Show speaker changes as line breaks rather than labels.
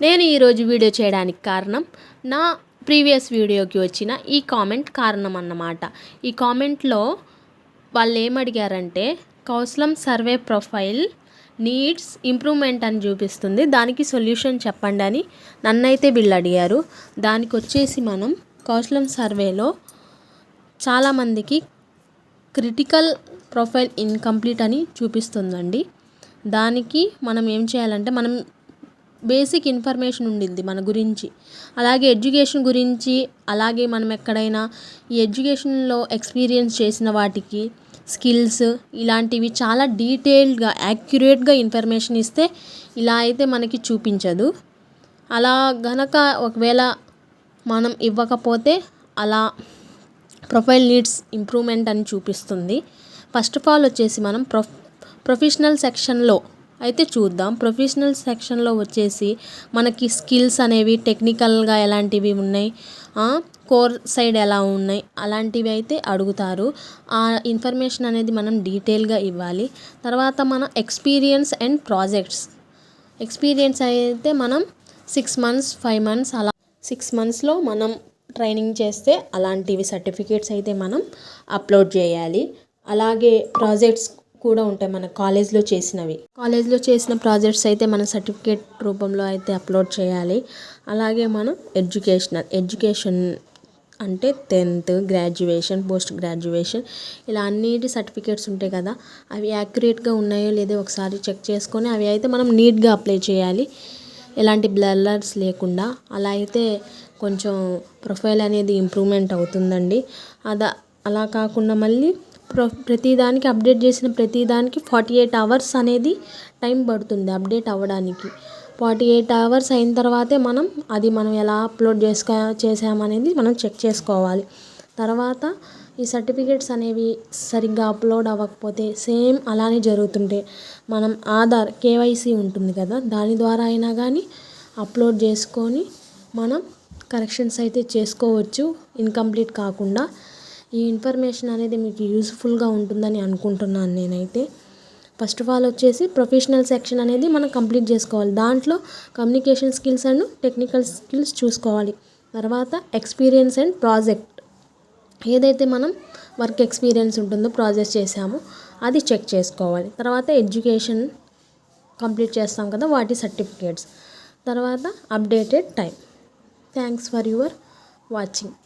నేను ఈరోజు వీడియో చేయడానికి కారణం నా ప్రీవియస్ వీడియోకి వచ్చిన ఈ కామెంట్ కారణం అన్నమాట. ఈ కామెంట్లో వాళ్ళు ఏమడిగారంటే కౌశలం సర్వే ప్రొఫైల్ నీడ్స్ ఇంప్రూవ్మెంట్ అని చూపిస్తుంది, దానికి సొల్యూషన్ చెప్పండి అని నన్నైతే వీళ్ళు అడిగారు. దానికి వచ్చేసి మనం కౌశలం సర్వేలో చాలామందికి క్రిటికల్ ప్రొఫైల్ ఇన్కంప్లీట్ అని చూపిస్తుందండి. దానికి మనం ఏం చేయాలంటే మనం బేసిక్ ఇన్ఫర్మేషన్ ఉండింది మన గురించి, అలాగే ఎడ్యుకేషన్ గురించి, అలాగే మనం ఎక్కడైనా ఈ ఎడ్యుకేషన్లో ఎక్స్పీరియన్స్ చేసిన వాటికి స్కిల్స్ ఇలాంటివి చాలా డీటెయిల్డ్గా యాక్యురేట్గా ఇన్ఫర్మేషన్ ఇస్తే ఇలా అయితే మనకి చూపించదు. అలా గనక ఒకవేళ మనం ఇవ్వకపోతే అలా ప్రొఫైల్ నీడ్స్ ఇంప్రూవ్మెంట్ అని చూపిస్తుంది. ఫస్ట్ ఆఫ్ ఆల్ వచ్చేసి మనం ప్రొఫెషనల్ సెక్షన్లో అయితే చూద్దాం. ప్రొఫెషనల్ సెక్షన్లో వచ్చేసి మనకి స్కిల్స్ అనేవి టెక్నికల్గా ఎలాంటివి ఉన్నాయి, కోర్ సైడ్ ఎలా ఉన్నాయి అలాంటివి అయితే అడుగుతారు. ఆ ఇన్ఫర్మేషన్ అనేది మనం డీటెయిల్గా ఇవ్వాలి. తర్వాత మన ఎక్స్పీరియన్స్ అండ్ ప్రాజెక్ట్స్. ఎక్స్పీరియన్స్ అయితే మనం 6 months 5 months అలా 6 monthsలో మనం ట్రైనింగ్ చేస్తే అలాంటివి సర్టిఫికేట్స్ అయితే మనం అప్లోడ్ చేయాలి. అలాగే ప్రాజెక్ట్స్ కూడా ఉంటాయి మన కాలేజ్లో చేసిన ప్రాజెక్ట్స్ అయితే మన సర్టిఫికేట్ రూపంలో అయితే అప్లోడ్ చేయాలి. అలాగే మనం ఎడ్యుకేషన్ అంటే 10th గ్రాడ్యుయేషన్ పోస్ట్ గ్రాడ్యుయేషన్ ఇలా అన్నిటి సర్టిఫికేట్స్ ఉంటాయి కదా, అవి యాక్యురేట్గా ఉన్నాయో లేదో ఒకసారి చెక్ చేసుకొని అవి అయితే మనం నీట్గా అప్లై చేయాలి, ఎలాంటి బ్లర్స్ లేకుండా. అలా అయితే కొంచెం ప్రొఫైల్ అనేది ఇంప్రూవ్మెంట్ అవుతుందండి. అలా కాకుండా మళ్ళీ ప్రతిదానికి అప్డేట్ చేసిన ప్రతిదానికి 48 hours అనేది టైం పడుతుంది అప్డేట్ అవ్వడానికి. 48 hours అయిన తర్వాతే మనం ఎలా అప్లోడ్ చేసామనేది మనం చెక్ చేసుకోవాలి. తర్వాత ఈ సర్టిఫికేట్స్ అనేవి సరిగ్గా అప్లోడ్ అవ్వకపోతే సేమ్ అలానే జరుగుతుంటే మనం ఆధార్ KYC ఉంటుంది కదా, దాని ద్వారా అయినా కానీ అప్లోడ్ చేసుకొని మనం కరెక్షన్స్ అయితే చేసుకోవచ్చు ఇన్కంప్లీట్ కాకుండా. ఈ ఇన్ఫర్మేషన్ అనేది మీకు యూస్ఫుల్గా ఉంటుందని అనుకుంటున్నాను నేనైతే. ఫస్ట్ ఆఫ్ ఆల్ వచ్చేసి ప్రొఫెషనల్ సెక్షన్ అనేది మనం కంప్లీట్ చేసుకోవాలి. దాంట్లో communication skills and technical skills చూసుకోవాలి. తర్వాత ఎక్స్పీరియన్స్ అండ్ ప్రాజెక్ట్, ఏదైతే మనం వర్క్ ఎక్స్పీరియన్స్ ఉంటుందో ప్రాజెక్ట్ చేసామో అది చెక్ చేసుకోవాలి. తర్వాత ఎడ్యుకేషన్ కంప్లీట్ చేస్తాం కదా వాటి సర్టిఫికేట్స్. తర్వాత updated time. Thanks for your watching.